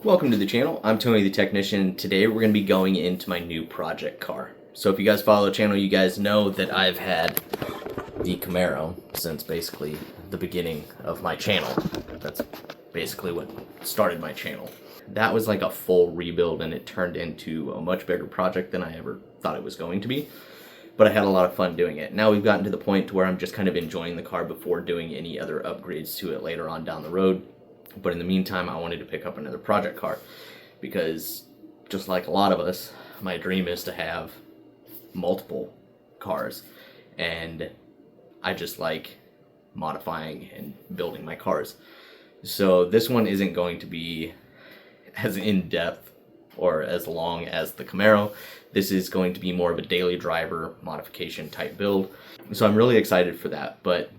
Welcome to the channel. I'm Tony the Technician. Today we're going to be going into my new project car. So if you guys follow the channel, you guys know that I've had the Camaro since basically the beginning of my channel. That's basically what started my channel. That was like a full rebuild and it turned into a much bigger project than I ever thought it was going to be. But I had a lot of fun doing it. Now we've gotten to the point to where I'm just kind of enjoying the car before doing any other upgrades to it later on down the road. But in the meantime, I wanted to pick up another project car because just like a lot of us, my dream is to have multiple cars, and I just like modifying and building my cars. So this one isn't going to be as in-depth or as long as the Camaro. This is going to be more of a daily driver modification type build. So I'm really excited for that, but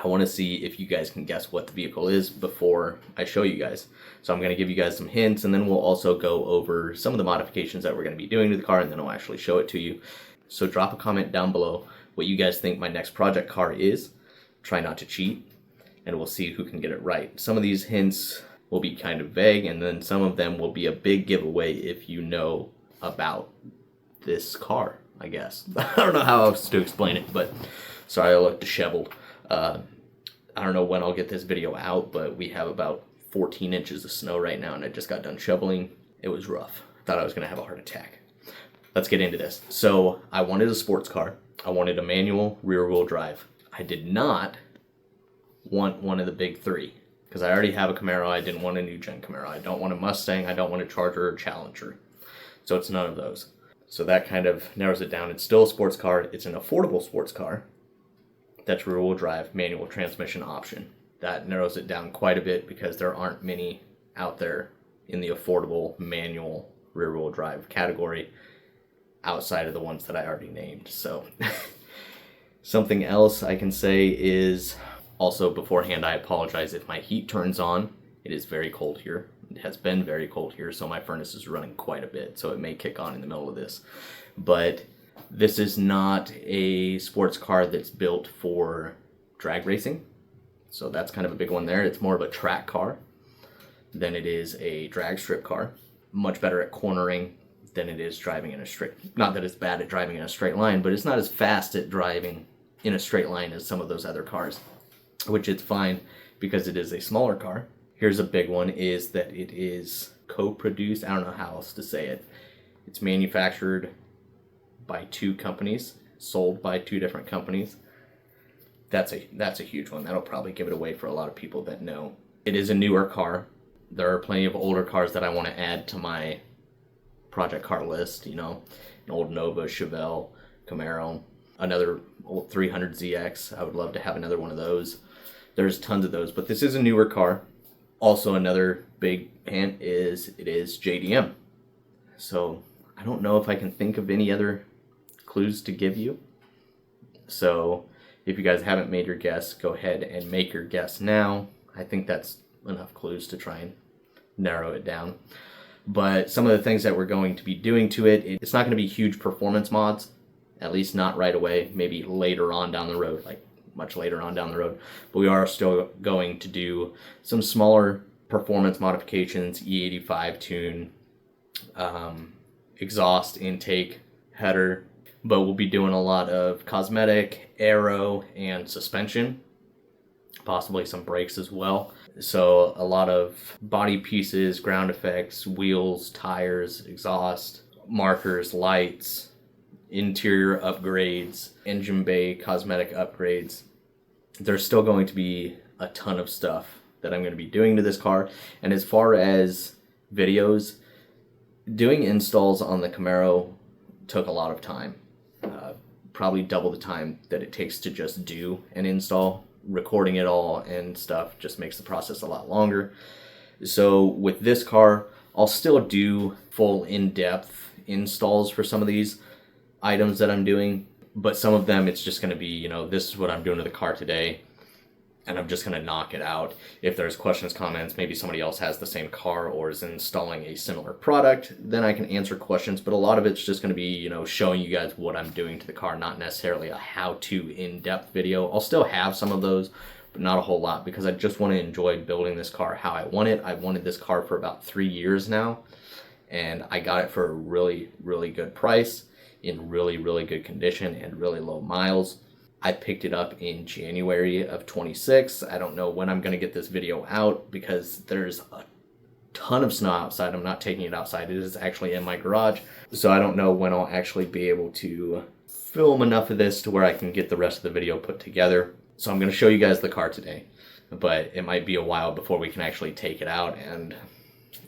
I want to see if you guys can guess what the vehicle is before I show you guys. So I'm going to give you guys some hints, and then we'll also go over some of the modifications that we're going to be doing to the car, and then I'll actually show it to you. So drop a comment down below what you guys think my next project car is. Try not to cheat, and we'll see who can get it right. Some of these hints will be kind of vague, and then some of them will be a big giveaway if you know about this car, I guess. I don't know how else to explain it, but sorry I look disheveled. I don't know when I'll get this video out, but we have about 14 inches of snow right now, and I just got done shoveling. It was rough. Thought I was going to have a heart attack. Let's get into this. So I wanted a sports car. I wanted a manual rear-wheel drive. I did not want one of the big three because I already have a Camaro. I didn't want a new gen Camaro. I don't want a Mustang. I don't want a Charger or Challenger. So it's none of those. So that kind of narrows it down. It's still a sports car. It's an affordable sports car. That's rear-wheel drive, manual transmission option. That narrows it down quite a bit because there aren't many out there in the affordable manual rear-wheel drive category outside of the ones that I already named. So something else I can say is also beforehand, I apologize if my heat turns on. It is very cold here. It has been very cold here, so my furnace is running quite a bit, so it may kick on in the middle of this. But this is not a sports car that's built for drag racing. So that's kind of a big one there. It's more of a track car than it is a drag strip car. Much better at cornering than it is driving in a straight. Not that it's bad at driving in a straight line, but it's not as fast at driving in a straight line as some of those other cars, which it's fine because it is a smaller car. Here's a big one, is that it is co-produced. I don't know how else to say it. It's manufactured by two companies, sold by two different companies. That's a huge one. That'll probably give it away for a lot of people that know. It is a newer car. There are plenty of older cars that I want to add to my project car list, you know, an old Nova, Chevelle, Camaro, another old 300ZX. I would love to have another one of those. There's tons of those, but this is a newer car. Also, another big hint is it is JDM. So I don't know if I can think of any other clues to give you. So if you guys haven't made your guess, go ahead and make your guess now. I think that's enough clues to try and narrow it down. But some of the things that we're going to be doing to it, it's not going to be huge performance mods, at least not right away, maybe later on down the road, like much later on down the road. But we are still going to do some smaller performance modifications, E85 tune, exhaust intake, header, but we'll be doing a lot of cosmetic, aero, and suspension, possibly some brakes as well. So a lot of body pieces, ground effects, wheels, tires, exhaust, markers, lights, interior upgrades, engine bay cosmetic upgrades. There's still going to be a ton of stuff that I'm going to be doing to this car. And as far as videos, doing installs on the Camaro took a lot of time. Probably double the time that it takes to just do an install. Recording it all and stuff just makes the process a lot longer. So with this car, I'll still do full in-depth installs for some of these items that I'm doing, but some of them it's just going to be, you know, this is what I'm doing to the car today, and I'm just going to knock it out. If there's questions, comments, maybe somebody else has the same car or is installing a similar product, then I can answer questions. But a lot of it's just going to be, you know, showing you guys what I'm doing to the car, not necessarily a how-to in-depth video. I'll still have some of those but not a whole lot, because I just want to enjoy building this car how I want it. I've wanted this car for about 3 years now, and I got it for a really, really good price, in really, really good condition and really low miles. I picked it up in January of 26. I don't know when I'm going to get this video out because there's a ton of snow outside. I'm not taking it outside. It is actually in my garage. So I don't know when I'll actually be able to film enough of this to where I can get the rest of the video put together. So I'm going to show you guys the car today, but it might be a while before we can actually take it out. And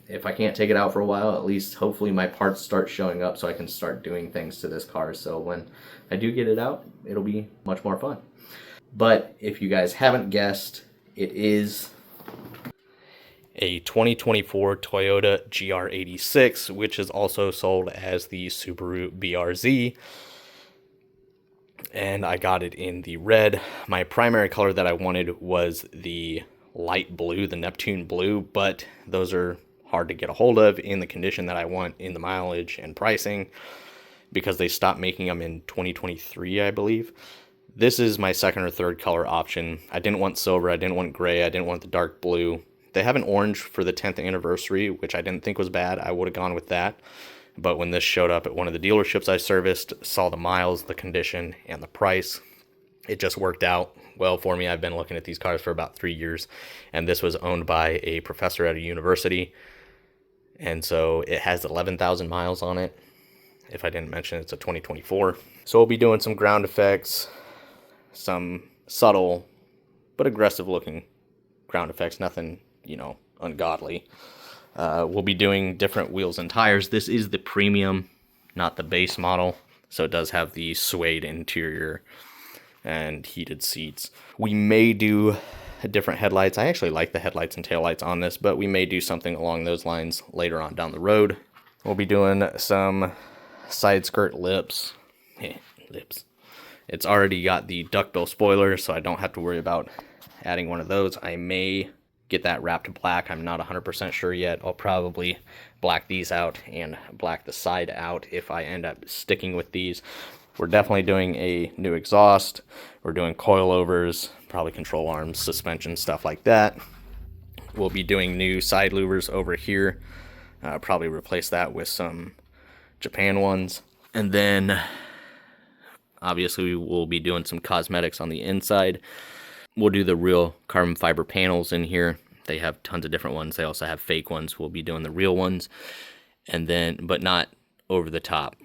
if I can't take it out for a while, at least hopefully my parts start showing up so I can start doing things to this car. So when I do get it out, it'll be much more fun. But if you guys haven't guessed, it is a 2024 Toyota GR86, which is also sold as the Subaru BRZ. And I got it in the red. My primary color that I wanted was the light blue, the Neptune blue, but those are hard to get a hold of in the condition that I want, in the mileage and pricing, because they stopped making them in 2023, I believe. This is my second or third color option. I didn't want silver, I didn't want gray, I didn't want the dark blue. They have an orange for the 10th anniversary, which I didn't think was bad. I would have gone with that. But when this showed up at one of the dealerships I serviced, saw the miles, the condition, and the price, it just worked out well for me. I've been looking at these cars for about 3 years, and this was owned by a professor at a university. And so it has 11,000 miles on it. If I didn't mention, it's a 2024. So we'll be doing some ground effects, some subtle but aggressive looking ground effects, nothing, you know, ungodly. We'll be doing different wheels and tires. This is the premium, not the base model. So it does have the suede interior and heated seats. We may do different headlights. I actually like the headlights and taillights on this, but we may do something along those lines later on down the road. We'll be doing some side skirt lips. Lips. It's already got the duckbill spoiler, so I don't have to worry about adding one of those. I may get that wrapped black. I'm not 100% sure yet. I'll probably black these out and black the side out if I end up sticking with these. We're definitely doing a new exhaust. We're doing coilovers, probably control arms, suspension, stuff like that. We'll be doing new side louvers over here. Probably replace that with some Japan ones. And then obviously we'll be doing some cosmetics on the inside. We'll do the real carbon fiber panels in here. They have tons of different ones. They also have fake ones. We'll be doing the real ones, and then, but not over the top.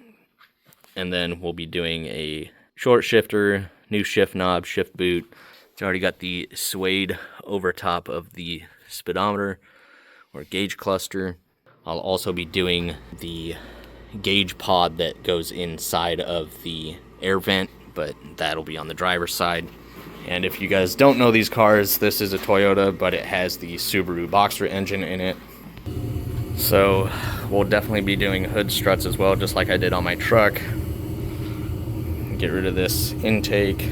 And then we'll be doing a short shifter, new shift knob, shift boot. It's already got the suede over top of the speedometer or gauge cluster. I'll also be doing the gauge pod that goes inside of the air vent, but that'll be on the driver's side. And if you guys don't know these cars, this is a Toyota, but it has the Subaru Boxer engine in it. So we'll definitely be doing hood struts as well, just like I did on my truck. Get rid of this intake.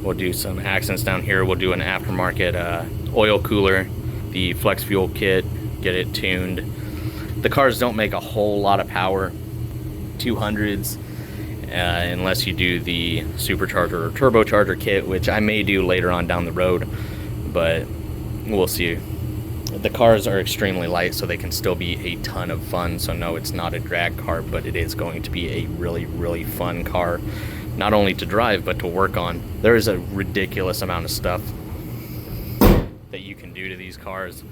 We'll do some accents down here. We'll do an aftermarket oil cooler, the flex fuel kit, get it tuned. The cars don't make a whole lot of power, 200s, unless you do the supercharger or turbocharger kit, which I may do later on down the road, but we'll see. The cars are extremely light, so they can still be a ton of fun. So no, it's not a drag car, but it is going to be a really, really fun car, not only to drive, but to work on. There is a ridiculous amount of stuff that you can do to these cars.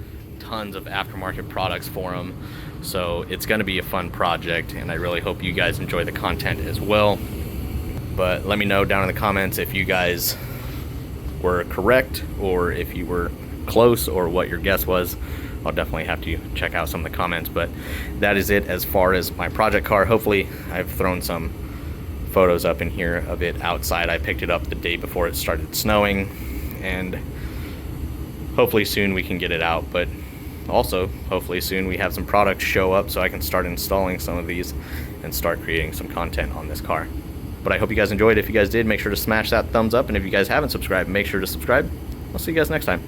Tons of aftermarket products for them. So it's going to be a fun project, and I really hope you guys enjoy the content as well. But let me know down in the comments if you guys were correct, or if you were close, or what your guess was. I'll definitely have to check out some of the comments, but that is it as far as my project car. Hopefully I've thrown some photos up in here of it outside. I picked it up the day before it started snowing, and hopefully soon we can get it out, but also hopefully soon we have some products show up so I can start installing some of these and start creating some content on this car. But I hope you guys enjoyed. If you guys did, make sure to smash that thumbs up, and if you guys haven't subscribed, make sure to subscribe. I'll see you guys next time.